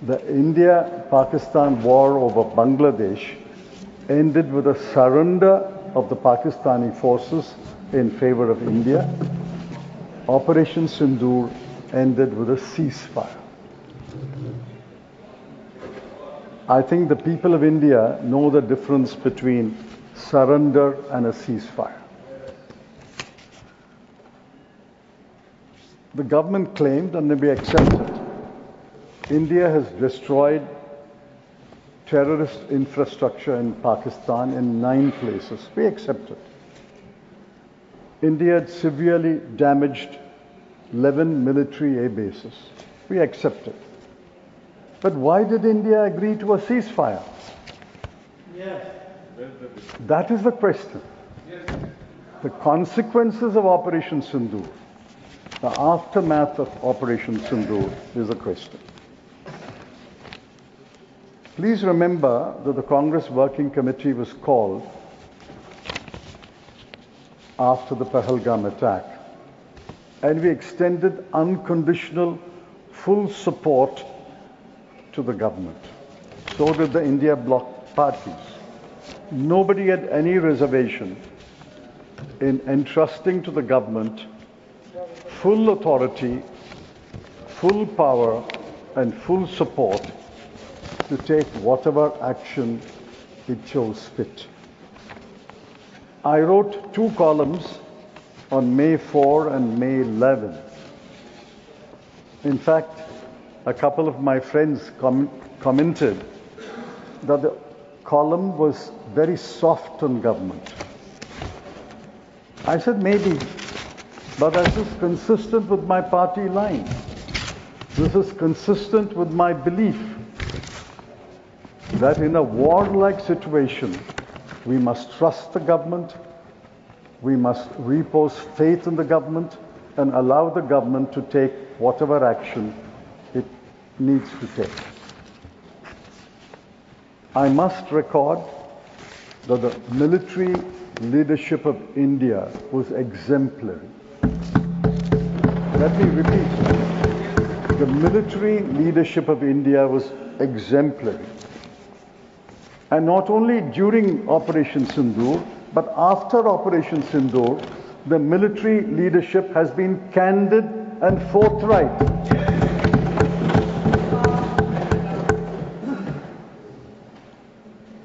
The India-Pakistan war over Bangladesh ended with a surrender of the Pakistani forces in favor of India. Operation Sindoor ended with a ceasefire. I think the people of India know the difference between surrender and a ceasefire. The government claimed, and we accepted, India has destroyed terrorist infrastructure in Pakistan in 9 places. We accept it. India had severely damaged 11 military air bases. We accept it. But why did India agree to a ceasefire? Yes. That is the question. Yes. The consequences of Operation Sindoor, the aftermath of Operation Sindoor is the question. Please remember that the Congress Working Committee was called after the Pahalgam attack, and we extended unconditional, full support to the government. So did the India bloc parties. Nobody had any reservation in entrusting to the government full authority, full power, and full support to take whatever action it chose fit. I wrote 2 columns on May 4 and May 11. In fact, a couple of my friends commented that the column was very soft on government. I said maybe, but this is consistent with my party line. This is consistent with my belief that in a war-like situation, we must trust the government, we must repose faith in the government, and allow the government to take whatever action it needs to take. I must record that the military leadership of India was exemplary. Let me repeat. The military leadership of India was exemplary. And not only during Operation Sindoor, but after Operation Sindoor, the military leadership has been candid and forthright.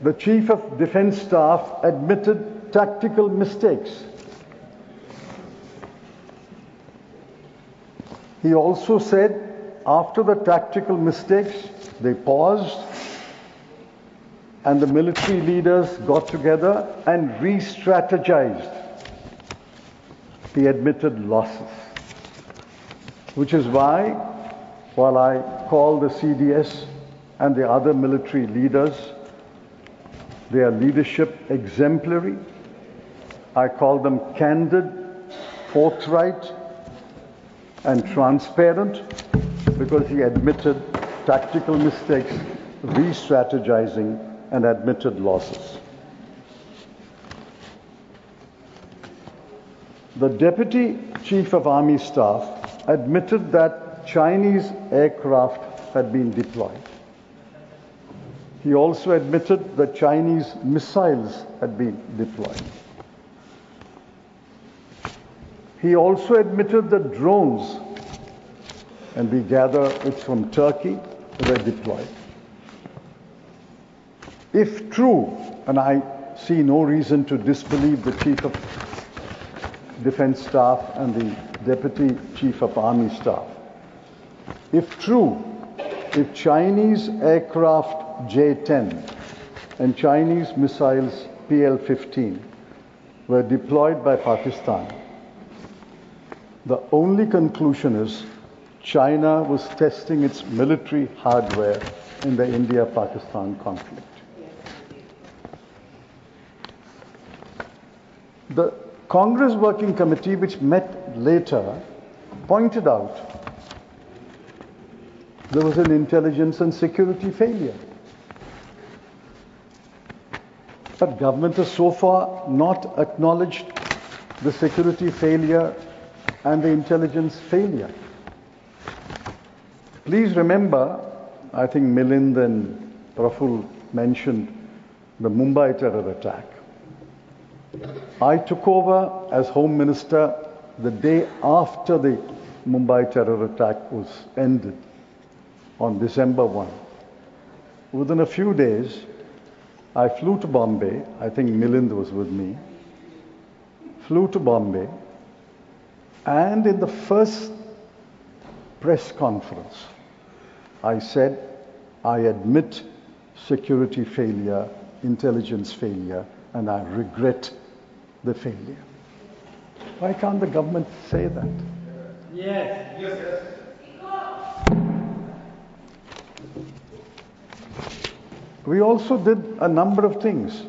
The Chief of Defence Staff admitted tactical mistakes. He also said, after the tactical mistakes, they paused, and the military leaders got together and re-strategized. He admitted losses, which is why, while I call the CDS and the other military leaders, their leadership exemplary, I call them candid, forthright, and transparent, because he admitted tactical mistakes, re-strategizing, and admitted losses. The Deputy Chief of Army Staff admitted that Chinese aircraft had been deployed. He also admitted that Chinese missiles had been deployed. He also admitted that drones, and we gather it's from Turkey, were deployed. If true, and I see no reason to disbelieve the Chief of Defence Staff and the Deputy Chief of Army Staff, if true, if Chinese aircraft J-10 and Chinese missiles PL-15 were deployed by Pakistan, the only conclusion is China was testing its military hardware in the India-Pakistan conflict. The Congress Working Committee, which met later, pointed out there was an intelligence and security failure. But government has so far not acknowledged the security failure and the intelligence failure. Please remember I think Milind and Praful mentioned the Mumbai terror attack. I took over as Home Minister the day after the Mumbai terror attack was ended on December 1. Within a few days, I flew to Bombay. I think Milind was with me. Flew to Bombay, and in the first press conference, I said, I admit security failure, intelligence failure, and I regret the failure. Why can't the government say that? Yes. Yes. We also did a number of things.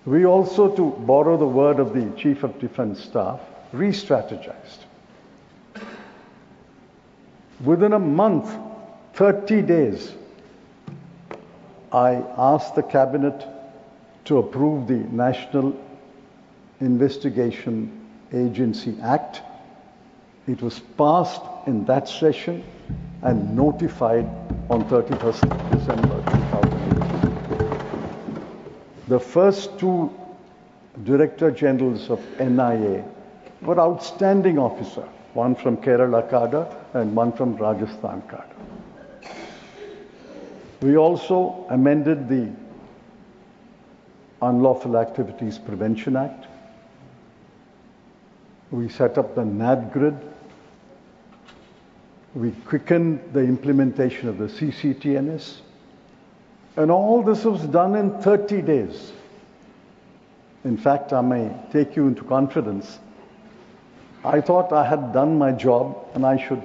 We also, to borrow the word of the Chief of Defence Staff, re-strategized. Within a month, 30 days, I asked the Cabinet to approve the National Investigation Agency Act. It was passed in that session and notified on 31st December 2018. The first two Director Generals of NIA were outstanding officers, one from Kerala cadre and one from Rajasthan cadre. We also amended the Unlawful Activities Prevention Act. We set up the NAD grid. We quickened the implementation of the CCTNS. And all this was done in 30 days. In fact, I may take you into confidence. I thought I had done my job and I should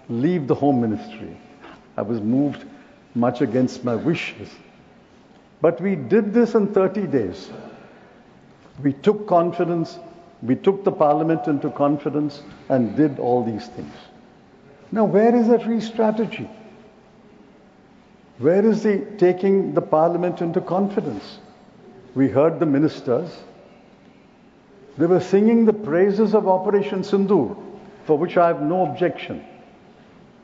leave the Home Ministry. I was moved much against my wishes. But we did this in 30 days. We took confidence, we took the Parliament into confidence and did all these things. Now, where is that re-strategy? Where is the taking the Parliament into confidence? We heard the ministers. They were singing the praises of Operation Sindoor, for which I have no objection.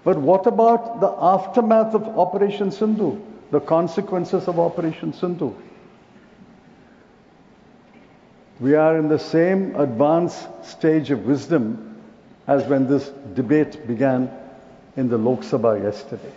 But what about the aftermath of Operation Sindoor, the consequences of Operation Sindoor? We are in the same advanced stage of wisdom as when this debate began in the Lok Sabha yesterday.